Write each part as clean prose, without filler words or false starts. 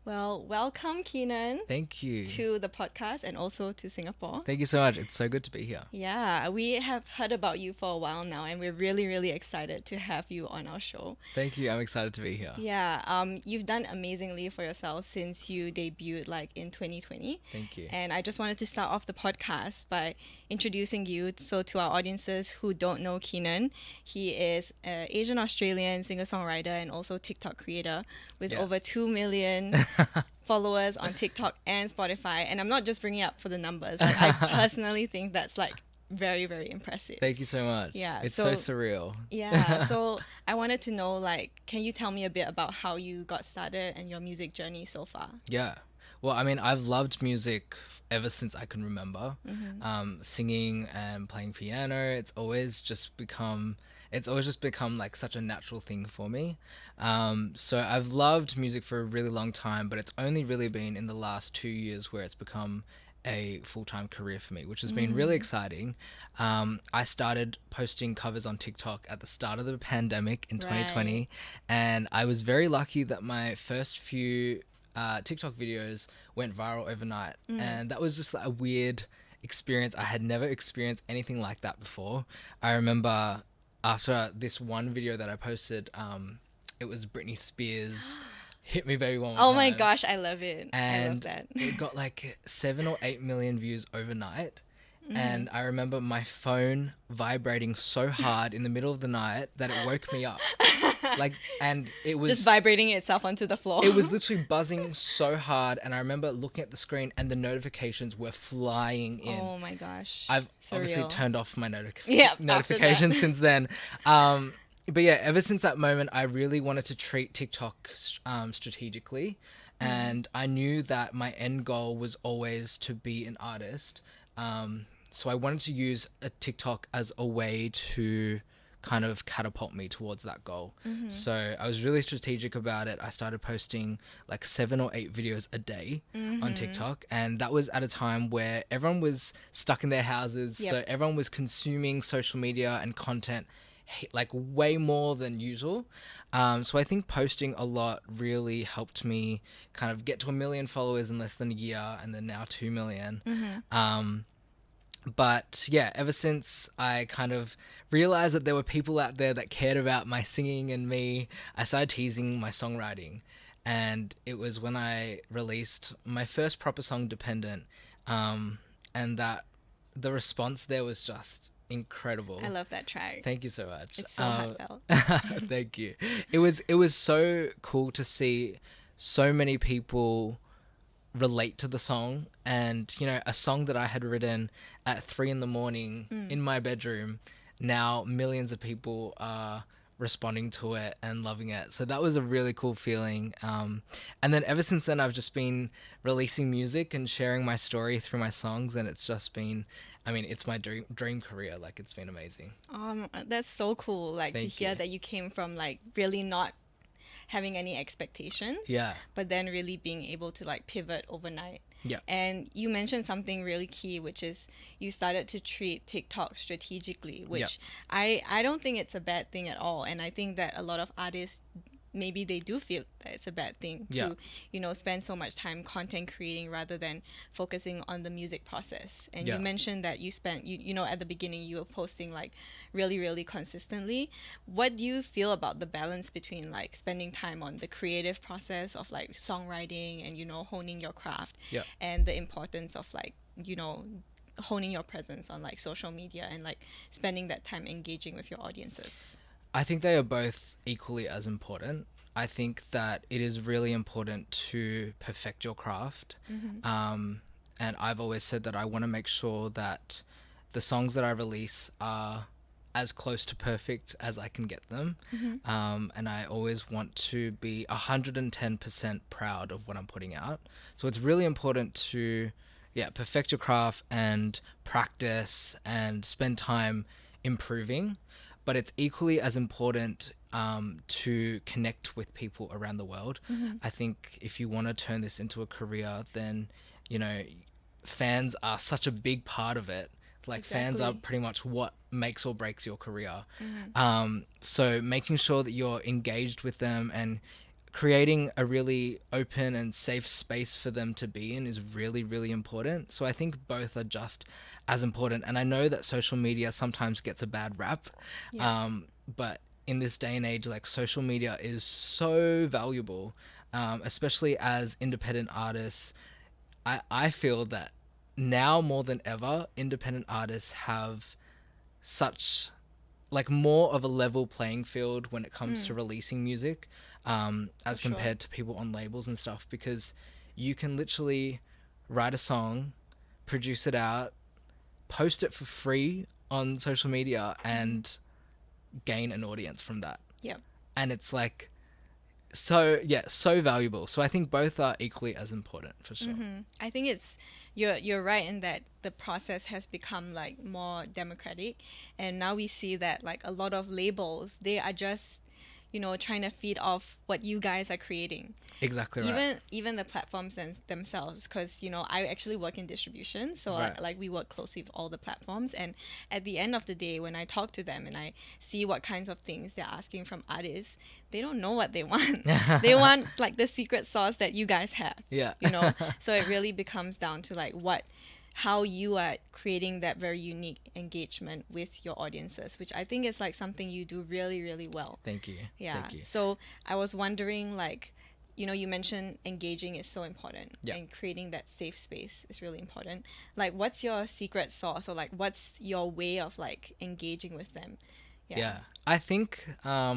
Well, welcome, Keenan, Thank you. to the podcast and also to Singapore. Thank you so much. It's so good to be here. Yeah, we have heard about you for a while now, and we're really, really excited to have you on our show. Thank you. I'm excited to be here. Yeah, you've done amazingly for yourself since you debuted like in 2020. Thank you. And I just wanted to start off the podcast by introducing you. So, to our audiences who don't know Keenan, he is an Asian Australian singer songwriter and also TikTok creator with Yes. over 2 million followers on TikTok and Spotify. And I'm not just bringing up for the numbers. Like, I personally think that's like very, very impressive. Thank you so much. Yeah, It's so- so surreal. Yeah, so I wanted to know, like, can you tell me a bit about how you got started and your music journey so far? Yeah. Well, I mean, I've loved music ever since I can remember. Singing and playing piano, it's always just become like such a natural thing for me. So I've loved music for a really long time, but it's only really been in the last 2 years where it's become a full-time career for me, which has been really exciting. I started posting covers on TikTok at the start of the pandemic in 2020, Right. and I was very lucky that my first few TikTok videos went viral overnight, and that was just like a weird experience. I had never experienced anything like that before. I remember after this one video that I posted, it was Britney Spears' "Hit Me Baby One More Oh my Time." gosh, I love it. I love And that. it got like 7 or 8 million views overnight. Mm-hmm. And I remember my phone vibrating so hard in the middle of the night that it woke me up. And it was Just vibrating itself onto the floor. it was literally buzzing so hard, and I remember looking at the screen and the notifications were flying in. Oh my gosh. I've obviously Surreal. turned off my Yeah, after notifications that. since then. But yeah, ever since that moment, I really wanted to treat TikTok strategically, and I knew that my end goal was always to be an artist. So I wanted to use a TikTok as a way to kind of catapult me towards that goal. So I was really strategic about it. I started posting like 7 or 8 videos a day on TikTok, and that was at a time where everyone was stuck in their houses. Yep. So everyone was consuming social media and content like way more than usual. So I think posting a lot really helped me kind of get to 1 million followers in less than a year, and then now 2 million. But yeah, ever since I kind of realized that there were people out there that cared about my singing and me, I started teasing my songwriting. And it was when I released my first proper song, Dependent, and that the response there was just incredible. I love that track. Thank you so much. It's so heartfelt. Thank you. It was so cool to see so many people relate to the song, and a song that I had written at 3 a.m. in my bedroom, now millions of people are responding to it and loving it. So that was a really cool feeling. And then ever since then, I've just been releasing music and sharing my story through my songs, and it's just been, I mean, it's my dream career. Like, it's been amazing. That's so cool. Like to Thank hear you. that you came from like really not having any expectations. Yeah. But then really being able to like pivot overnight. Yeah. And you mentioned something really key, which is you started to treat TikTok strategically, which I don't think it's a bad thing at all. And I think that a lot of artists, maybe they do feel that it's a bad thing Yeah. to, spend so much time content creating rather than focusing on the music process. And Yeah. you mentioned that you spent, at the beginning you were posting like really, really consistently. What do you feel about the balance between like spending time on the creative process of like songwriting and, honing your craft Yeah. and the importance of like, honing your presence on like social media and like spending that time engaging with your audiences? I think they are both equally as important. I think that it is really important to perfect your craft. And I've always said that I want to make sure that the songs that I release are as close to perfect as I can get them. And I always want to be 110% proud of what I'm putting out. So it's really important to, perfect your craft and practice and spend time improving. But it's equally as important to connect with people around the world. I think if you want to turn this into a career, then, fans are such a big part of it. Like, fans are Exactly. pretty much what makes or breaks your career. So making sure that you're engaged with them and creating a really open and safe space for them to be in is really, really important. So I think both are just as important. And I know that social media sometimes gets a bad rap, Yeah. but in this day and age, like social media is so valuable, especially as independent artists. I feel that now more than ever, independent artists have such like more of a level playing field when it comes to releasing music, For as sure. compared to people on labels and stuff, because you can literally write a song, produce it out, post it for free on social media, and gain an audience from that. Yep. And it's like so, yeah, so valuable. So I think both are equally as important for sure. I think it's you're right in that the process has become like more democratic, and now we see that like a lot of labels, they are just, trying to feed off what you guys are creating. Exactly right. Even the platforms themselves, because I actually work in distribution, so Right. like we work closely with all the platforms, and at the end of the day, when I talk to them and I see what kinds of things they're asking from artists, they don't know what they want. They want like the secret sauce that you guys have. Yeah. So it really becomes down to like how you are creating that very unique engagement with your audiences, which I think is like something you do really, really well. Thank you. Yeah. Thank you. So I was wondering, like, you mentioned engaging is so important, Yeah. and creating that safe space is really important. Like, what's your secret sauce, or like, what's your way of like engaging with them? Yeah. I think I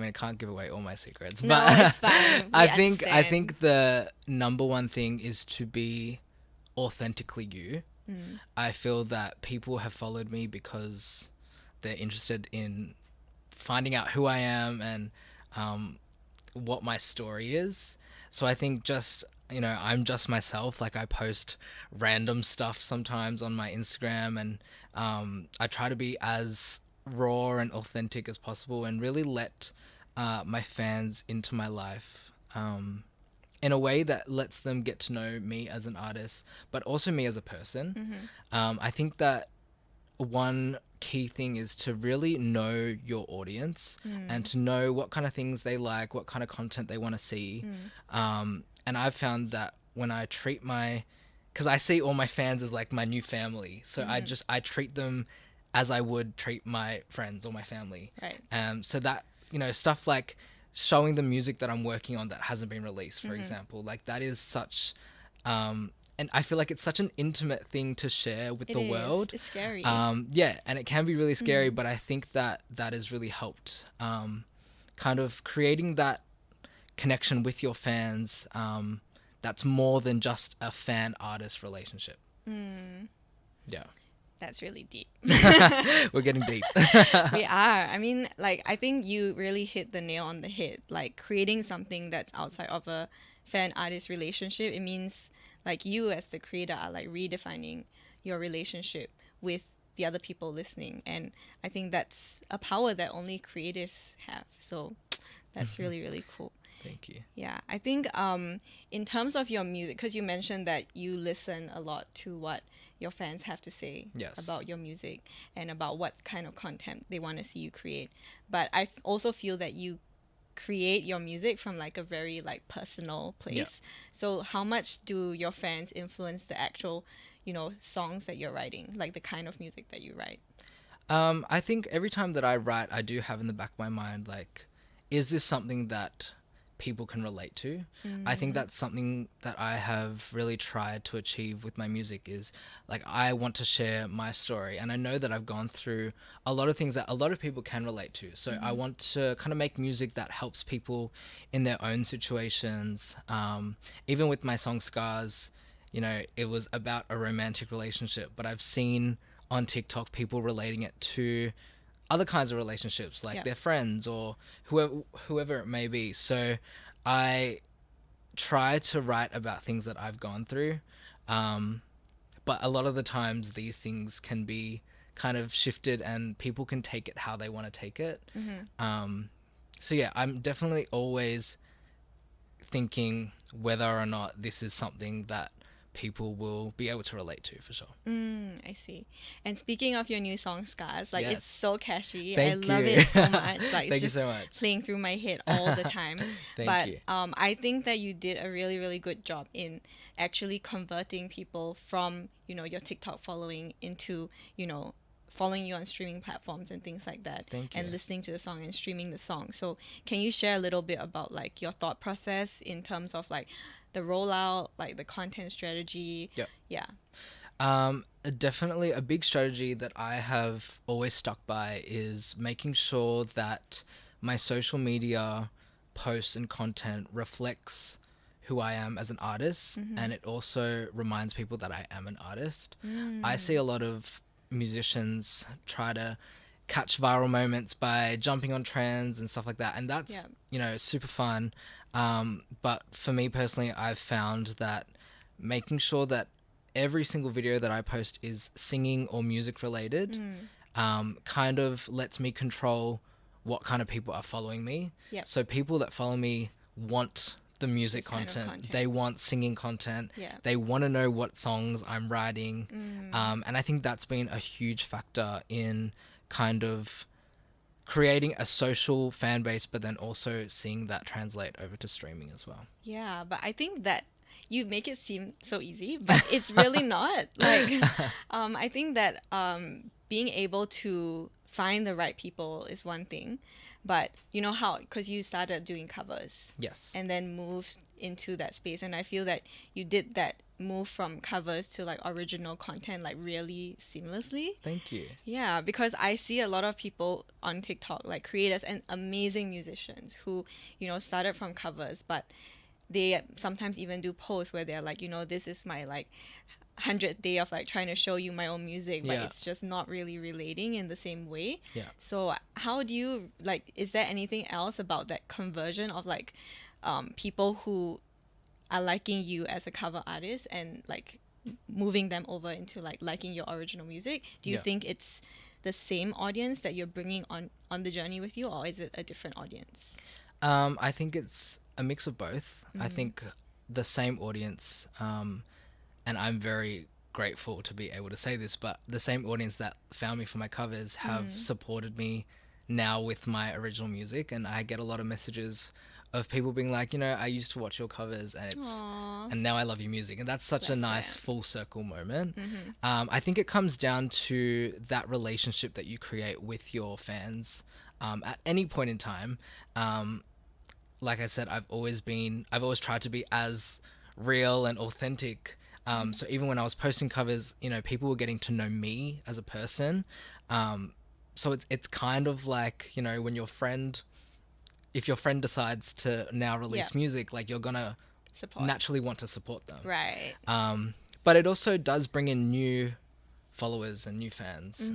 mean, I can't give away all my secrets, No, but it's fine. We I understand. think the number one thing is to be authentically you. I feel that people have followed me because they're interested in finding out who I am and what my story is. So I think just, I'm just myself. Like, I post random stuff sometimes on my Instagram, and I try to be as raw and authentic as possible and really let my fans into my life in a way that lets them get to know me as an artist, but also me as a person. I think that one key thing is to really know your audience and to know what kind of things they like, what kind of content they want to see. And I've found that when I treat because I see all my fans as like my new family, so I treat them as I would treat my friends or my family. Right. So that, stuff like showing the music that I'm working on that hasn't been released, for example, like that is such and I feel like it's such an intimate thing to share with the world. It's scary. Yeah, and it can be really scary, but I think that has really helped kind of creating that connection with your fans, that's more than just a fan artist relationship. Yeah. That's really deep. We're getting deep. We are. I mean, like, I think you really hit the nail on the head. Like, creating something that's outside of a fan artist relationship, it means like you as the creator are like redefining your relationship with the other people listening, and I think that's a power that only creatives have. So that's really, really cool. Thank you. Yeah, I think in terms of your music, because you mentioned that you listen a lot to what your fans have to say Yes. about your music and about what kind of content they want to see you create. But also feel that you create your music from like a very like personal place. Yeah. So how much do your fans influence the actual, songs that you're writing, like the kind of music that you write? I think every time that I write, I do have in the back of my mind, like, is this something that people can relate to? I think that's something that I have really tried to achieve with my music is, like, I want to share my story, and I know that I've gone through a lot of things that a lot of people can relate to. So I want to kind of make music that helps people in their own situations. Even with my song Scars, it was about a romantic relationship, but I've seen on TikTok people relating it to other kinds of relationships, like their friends or whoever it may be. So I try to write about things that I've gone through, but a lot of the times these things can be kind of shifted and people can take it how they want to take it. So yeah, I'm definitely always thinking whether or not this is something that people will be able to relate to for sure. I see. And speaking of your new song, Scars, like it's Yes. so catchy. I Thank love you. it so much. Like it's Thank you just so much. playing through my head all the time. Thank But you. I think that you did a really, really good job in actually converting people from, your TikTok following into, following you on streaming platforms and things like that, Thank and you. listening to the song and streaming the song. So can you share a little bit about like your thought process in terms of like the rollout, like the content strategy? Yep. Yeah. Definitely a big strategy that I have always stuck by is making sure that my social media posts and content reflects who I am as an artist, and it also reminds people that I am an artist. I see a lot of musicians try to catch viral moments by jumping on trends and stuff like that, and that's Yeah. super fun. But for me personally, I've found that making sure that every single video that I post is singing or music related, kind of lets me control what kind of people are following me. Yep. So people that follow me want the music This kind of content. They want singing content. Yeah. They want to know what songs I'm writing. And I think that's been a huge factor in kind of creating a social fan base, but then also seeing that translate over to streaming as well. Yeah, but I think that you make it seem so easy, but it's really not. Like, I think that being able to find the right people is one thing, but you know how, because you started doing covers Yes. and then moved into that space, and I feel that you did that move from covers to like original content like really seamlessly. Thank you. Yeah, because I see a lot of people on TikTok, like creators and amazing musicians who, started from covers, but they sometimes even do posts where they're like, this is my like 100th day of like trying to show you my own music, but Yeah. it's just not really relating in the same way. Yeah. So how do you like, is there anything else about that conversion of like people who are liking you as a cover artist and like moving them over into like liking your original music? Do you Yeah. think it's the same audience that you're bringing on the journey with you, or is it a different audience? I think it's a mix of both. I think the same audience, and I'm very grateful to be able to say this, but the same audience that found me for my covers have supported me now with my original music, and I get a lot of messages of people being like, I used to watch your covers, and Aww. and now I love your music, and that's such a Bless nice them. full circle moment. I think it comes down to that relationship that you create with your fans at any point in time. Like I said, I've always tried to be as real and authentic. So even when I was posting covers, people were getting to know me as a person. So it's kind of like, when if your friend decides to now release Yeah. music, like you're gonna Support. naturally want to support them. Right. But it also does bring in new followers and new fans.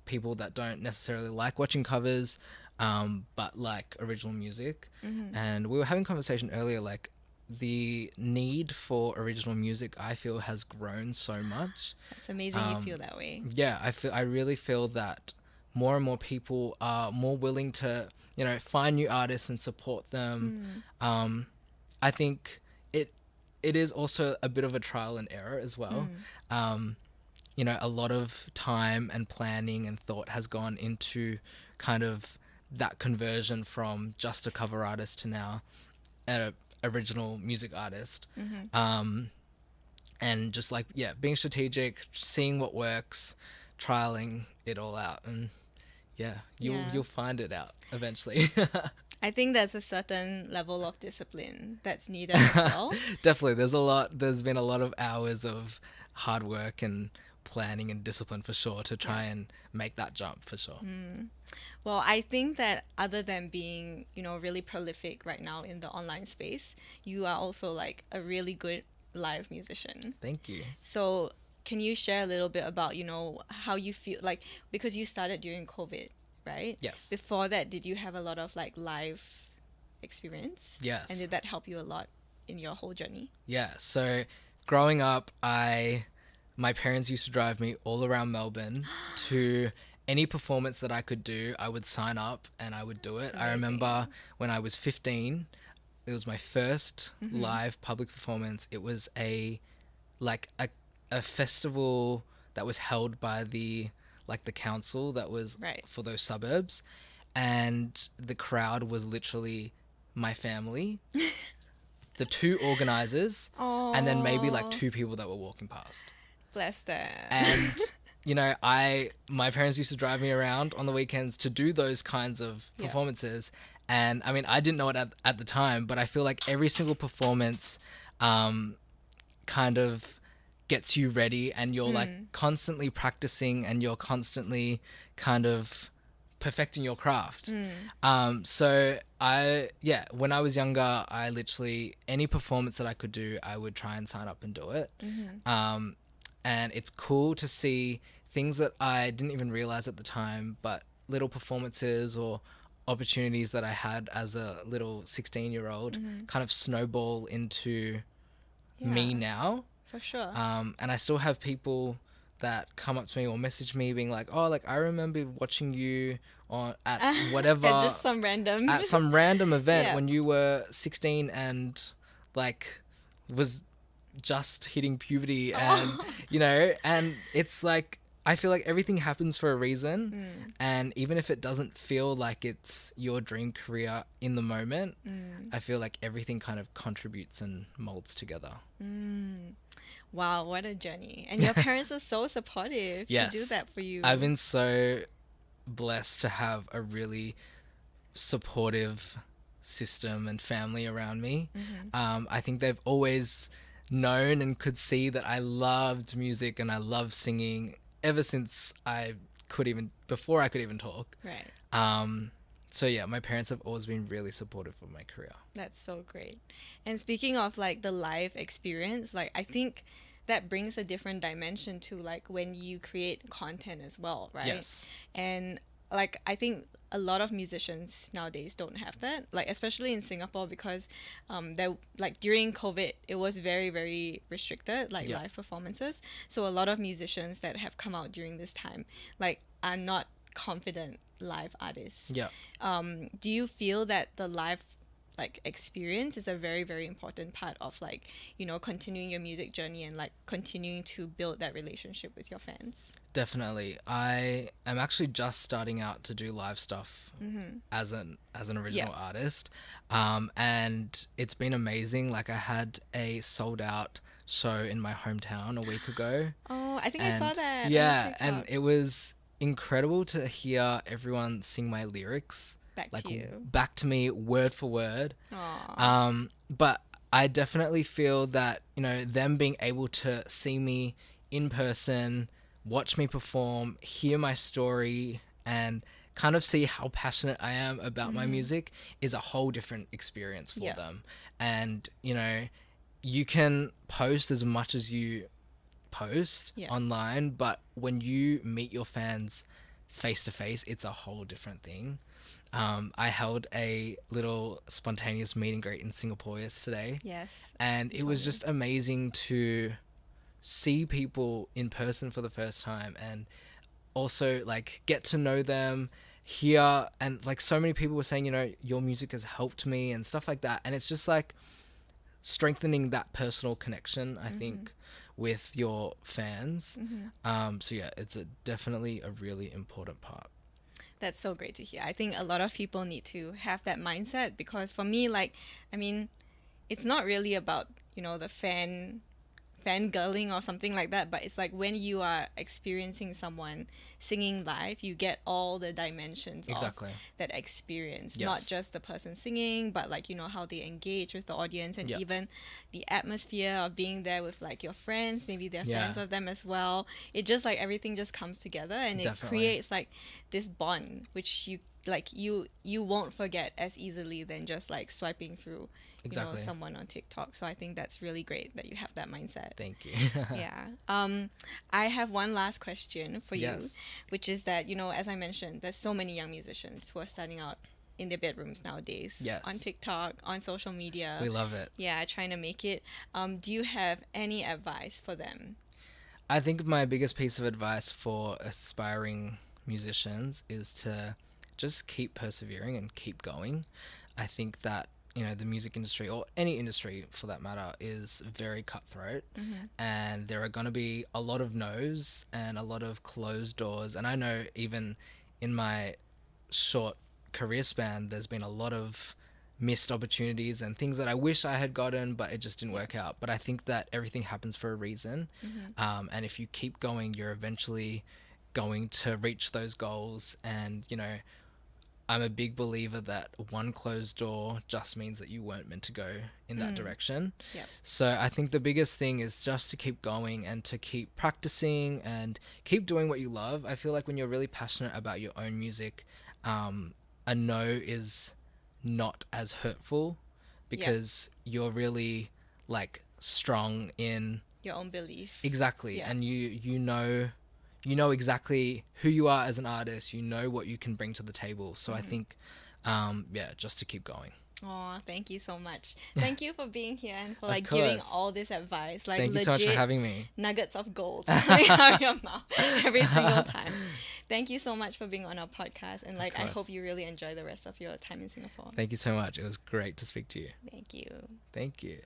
People that don't necessarily like watching covers, but like original music. And we were having a conversation earlier, like the need for original music, I feel, has grown so much. It's amazing you feel that way. Yeah, I really feel that more and more people are more willing to, find new artists and support them. I think it is also a bit of a trial and error as well. A lot of time and planning and thought has gone into kind of that conversion from just a cover artist to now an original music artist. And just like, being strategic, seeing what works, trialing it all out, and you'll find it out eventually. I think there's a certain level of discipline that's needed as well. Definitely, there's been a lot of hours of hard work and planning and discipline for sure to try and make that jump for sure. Well, I think that other than being, really prolific right now in the online space, you are also like a really good live musician. Thank you. So can you share a little bit about, how you feel like, because you started during COVID, right? Yes. Before that, did you have a lot of like live experience? Yes. And did that help you a lot in your whole journey? Yeah. So growing up, my parents used to drive me all around Melbourne to any performance that I could do. I would sign up and I would do it. Amazing. I remember when I was 15, it was my first live public performance. It was a like a festival that was held by the council that was Right. for those suburbs, and the crowd was literally my family, the two organizers, and then maybe like Oh, two people that were walking past. bless them. And my parents used to drive me around on the weekends to do those kinds of Yeah. performances. And I mean, I didn't know it at the time, but I feel like every single performance kind of gets you ready, and you're like constantly practicing, and you're constantly kind of perfecting your craft. So when I was younger, I literally, any performance that I could do, I would try and sign up and do it. And it's cool to see things that I didn't even realize at the time, but little performances or opportunities that I had as a little 16-year-old kind of snowball into me Yeah, now. for sure. And I still have people that come up to me or message me being like, oh, like I remember watching you on at whatever At just some random. at some random event Yeah. when you were 16 and like was just hitting puberty, and Oh. and it's like I feel like everything happens for a reason, and even if it doesn't feel like it's your dream career in the moment, I feel like everything kind of contributes and molds together. Wow, what a journey. And your parents are so supportive to do Yes. that for you. I've been so blessed to have a really supportive system and family around me. I think they've always known and could see that I loved music and I loved singing ever since before I could even talk. Right. So yeah, my parents have always been really supportive of my career. That's so great. And speaking of like the live experience, like I think that brings a different dimension to like when you create content as well, right? Yes. And like I think a lot of musicians nowadays don't have that, like especially in Singapore, because there like during COVID it was very very restricted, like Yeah. live performances. So a lot of musicians that have come out during this time like are not confident live artists. Yeah. Do you feel that the live like experience is a very very important part of like continuing your music journey and like continuing to build that relationship with your fans? Definitely. I am actually just starting out to do live stuff as an original artist. And it's been amazing. Like I had a sold out show in my hometown a week ago. Oh, I think I saw And that on yeah, and TikTok. it was incredible to hear everyone sing my lyrics Back like to you. back to me word for word. Aw. But I definitely feel that, them being able to see me in person, watch me perform, hear my story, and kind of see how passionate I am about my music is a whole different experience for Yeah. them. And, you can post as much as you post Yeah. online, but when you meet your fans face to face, it's a whole different thing. I held a little spontaneous meet and greet in Singapore yesterday, Yes. and it was just amazing to see people in person for the first time, and also like get to know them here. And like so many people were saying, your music has helped me and stuff like that, and it's just like strengthening that personal connection, I think, with your fans. So yeah, it's definitely a really important part. That's so great to hear. I think a lot of people need to have that mindset, because for me, like, I mean, it's not really about, the fangirling or something like that, but it's like when you are experiencing someone singing live, you get all the dimensions Exactly. of that experience. Yes. Not just the person singing, but like, how they engage with the audience, and Yeah. even the atmosphere of being there with like your friends, maybe they're Yeah. fans of them as well. It just like everything just comes together, and it Definitely. creates like this bond which you won't forget as easily than just like swiping through Exactly. someone on TikTok. So I think that's really great that you have that mindset. Thank you. Yeah. I have one last question for you, Yes. which is that, as I mentioned, there's so many young musicians who are starting out in their bedrooms nowadays. Yes. On TikTok, on social media. We love it. Yeah, trying to make it. Do you have any advice for them? I think my biggest piece of advice for aspiring musicians is to just keep persevering and keep going. I think that you know, the music industry or any industry for that matter is very cutthroat, and there are going to be a lot of no's and a lot of closed doors. And I know even in my short career span, there's been a lot of missed opportunities and things that I wish I had gotten, but it just didn't work out. But I think that everything happens for a reason. And if you keep going, you're eventually going to reach those goals. And, you know, I'm a big believer that one closed door just means that you weren't meant to go in that direction. Yep. So I think the biggest thing is just to keep going and to keep practicing and keep doing what you love. I feel like when you're really passionate about your own music, a no is not as hurtful because you're really like strong in Your own belief. exactly, Yeah. and you know exactly who you are as an artist. You know what you can bring to the table. So I think, yeah, just to keep going. Oh, thank you so much. Thank you for being here and for Of like giving course. all this advice. Like Thank you so much for legit having me. nuggets of gold coming out of your mouth every single time. Thank you so much for being on our podcast, and like I course. hope you really enjoy the rest of your time in Singapore. Thank you so much. It was great to speak to you. Thank you. Thank you.